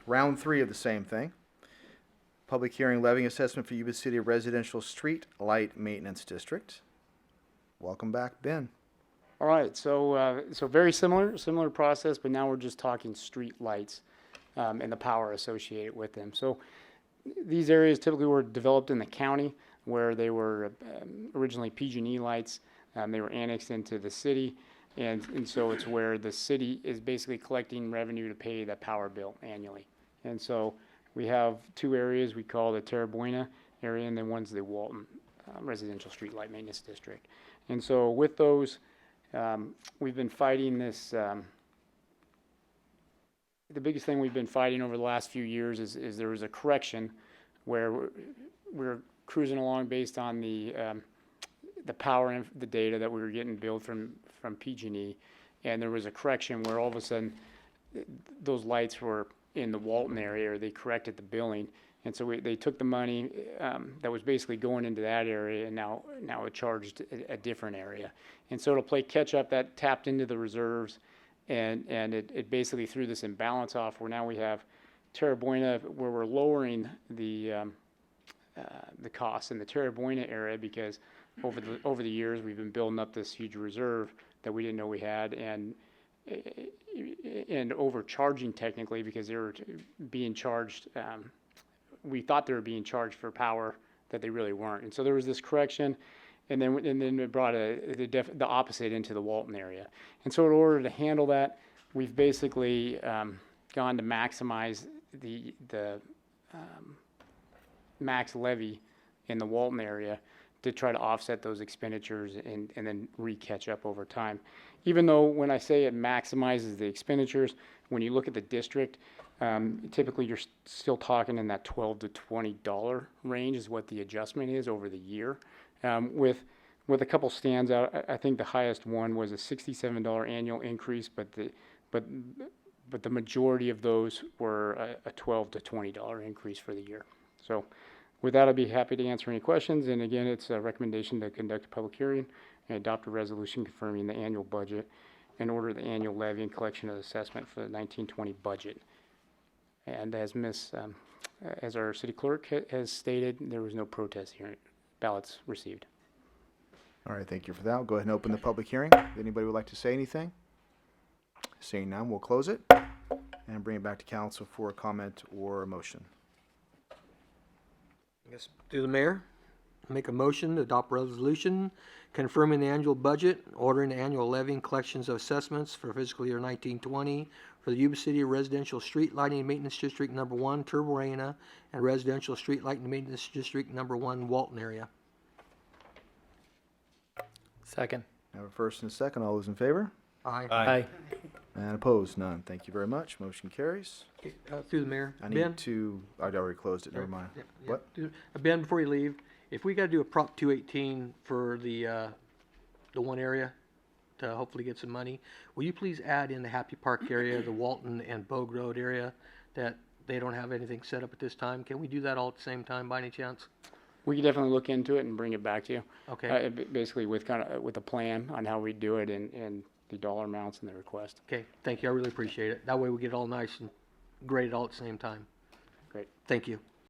Round 3 of the same thing. Public hearing levying assessment for Yuba City Residential Street Light Maintenance District. Welcome back, Ben. All right, so very similar process, but now we're just talking street lights and the power associated with them. So these areas typically were developed in the county where they were originally PG&E lights. They were annexed into the city, and so it's where the city is basically collecting revenue to pay the power bill annually. And so we have two areas we call the Terra Buena area, and then one's the Walton Residential Street Light Maintenance District. And so with those, we've been fighting this. The biggest thing we've been fighting over the last few years is there was a correction where we're cruising along based on the power and the data that we were getting billed from PG&E, and there was a correction where all of a sudden those lights were in the Walton area, or they corrected the billing, and so they took the money that was basically going into that area, and now it charged a different area, and so to play catch up, that tapped into the reserves, and it basically threw this imbalance off where now we have Terra Buena where we're lowering the costs in the Terra Buena area because over the years we've been building up this huge reserve that we didn't know we had, and overcharging technically because they were being charged. We thought they were being charged for power that they really weren't, and so there was this correction, and then it brought the opposite into the Walton area. And so in order to handle that, we've basically gone to maximize the max levy in the Walton area to try to offset those expenditures and then re-catch up over time. Even though when I say it maximizes the expenditures, when you look at the district, typically you're still talking in that $12 to $20 range is what the adjustment is over the year. With a couple stands out, I think the highest one was a $67 annual increase, but the majority of those were a $12 to $20 increase for the year. So with that, I'd be happy to answer any questions. And again, it's a recommendation to conduct a public hearing and adopt a resolution confirming the annual budget and order the annual levy and collection of assessment for the 1920 budget. And as as our city clerk has stated, there was no protest hearing ballots received. All right, thank you for that. We'll go ahead and open the public hearing. Anybody would like to say anything? Seeing none, we'll close it and bring it back to council for a comment or a motion. I guess through the mayor, make a motion to adopt resolution confirming the annual budget, ordering the annual levy and collections of assessments for fiscal year 1920 for the Yuba City Residential Street Lighting Maintenance District Number 1, Terra Buena, and Residential Street Lighting Maintenance District Number 1, Walton area. Second. I have a first and a second. All those in favor? Aye. Aye. And opposed? None. Thank you very much. Motion carries. Through the mayor, I Ben? need to, I'd already closed it. Never mind. Yeah. What? Ben, before you leave, if we got to do a Prop 218 for the one area to hopefully get some money, will you please add in the Happy Park area, the Walton and Bogue Road area, that they don't have anything set up at this time? Can we do that all at the same time by any chance? We can definitely look into it and bring it back to you. Okay. Basically with a plan on how we do it and the dollar amounts and the request. Okay, thank you. I really appreciate it. That way we get it all nice and graded all at the same time. Great. Thank you.